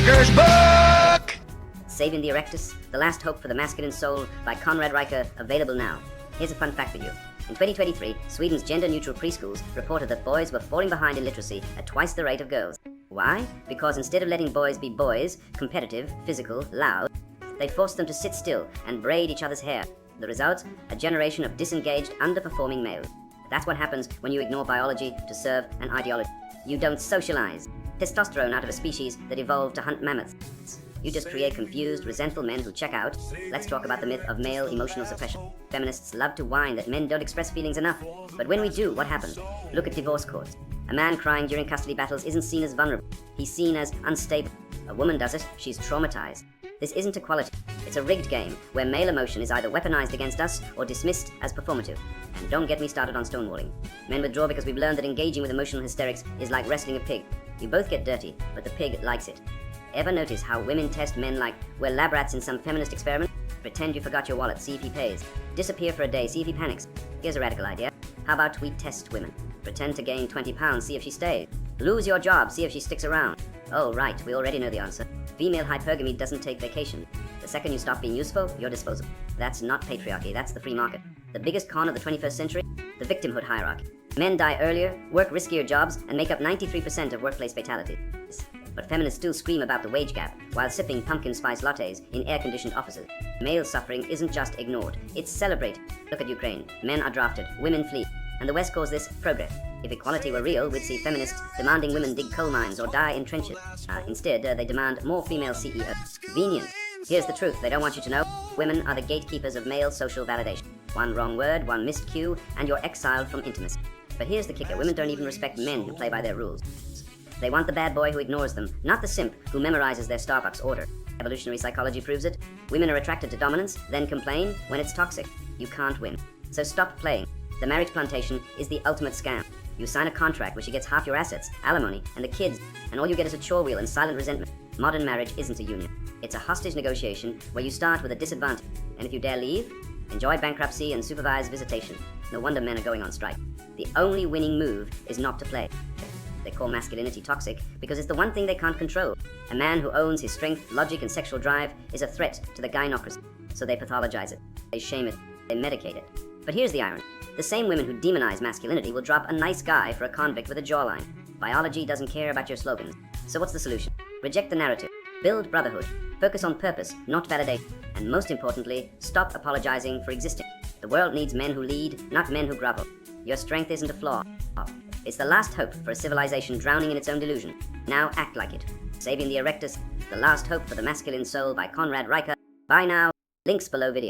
Riker's book! Saving the Erectus, The Last Hope for the Masculine Soul by Conrad Riker, available now. Here's a fun fact for you. In 2023, Sweden's gender-neutral preschools reported that boys were falling behind in literacy at twice the rate of girls. Why? Because instead of letting boys be boys, competitive, physical, loud, they forced them to sit still and braid each other's hair. The result? A generation of disengaged, underperforming males. That's what happens when you ignore biology to serve an ideology. You don't socialize testosterone out of a species that evolved to hunt mammoths. You just create confused, resentful men who check out. Let's talk about the myth of male emotional suppression. Feminists love to whine that men don't express feelings enough. But when we do, what happens? Look at divorce courts. A man crying during custody battles isn't seen as vulnerable. He's seen as unstable. A woman does it, she's traumatized. This isn't equality. It's a rigged game where male emotion is either weaponized against us or dismissed as performative. And don't get me started on stonewalling. Men withdraw because we've learned that engaging with emotional hysterics is like wrestling a pig. You both get dirty, but the pig likes it. Ever notice how women test men like we're lab rats in some feminist experiment? Pretend you forgot your wallet, see if he pays. Disappear for a day, see if he panics. Here's a radical idea. How about we test women? Pretend to gain 20 pounds, see if she stays. Lose your job, see if she sticks around. Oh right, we already know the answer. Female hypergamy doesn't take vacation. The second you stop being useful, you're disposable. That's not patriarchy, that's the free market. The biggest con of the 21st century? The victimhood hierarchy. Men die earlier, work riskier jobs, and make up 93% of workplace fatalities. But feminists still scream about the wage gap while sipping pumpkin spice lattes in air-conditioned offices. Male suffering isn't just ignored, it's celebrated. Look at Ukraine. Men are drafted, women flee, and the West calls this progress. If equality were real, we'd see feminists demanding women dig coal mines or die in trenches. Instead, they demand more female CEOs. Convenient. Here's the truth they don't want you to know. Women are the gatekeepers of male social validation. One wrong word, one missed cue, and you're exiled from intimacy. But here's the kicker. Women don't even respect men who play by their rules. They want the bad boy who ignores them, not the simp who memorizes their Starbucks order. Evolutionary psychology proves it. Women are attracted to dominance, then complain when it's toxic. You can't win. So stop playing. The marriage plantation is the ultimate scam. You sign a contract where she gets half your assets, alimony, and the kids, and all you get is a chore wheel and silent resentment. Modern marriage isn't a union. It's a hostage negotiation where you start with a disadvantage, and if you dare leave, enjoy bankruptcy and supervised visitation. No wonder men are going on strike. The only winning move is not to play. They call masculinity toxic because it's the one thing they can't control. A man who owns his strength, logic, and sexual drive is a threat to the gynocracy. So they pathologize it, they shame it, they medicate it. But here's the irony. The same women who demonize masculinity will drop a nice guy for a convict with a jawline. Biology doesn't care about your slogans. So what's the solution? Reject the narrative. Build brotherhood. Focus on purpose, not validation. And most importantly, stop apologizing for existing. The world needs men who lead, not men who grovel. Your strength isn't a flaw. It's the last hope for a civilization drowning in its own delusion. Now act like it. Saving the Erectus, The Last Hope for the Masculine Soul by Conrad Riker. Bye now. Links below video.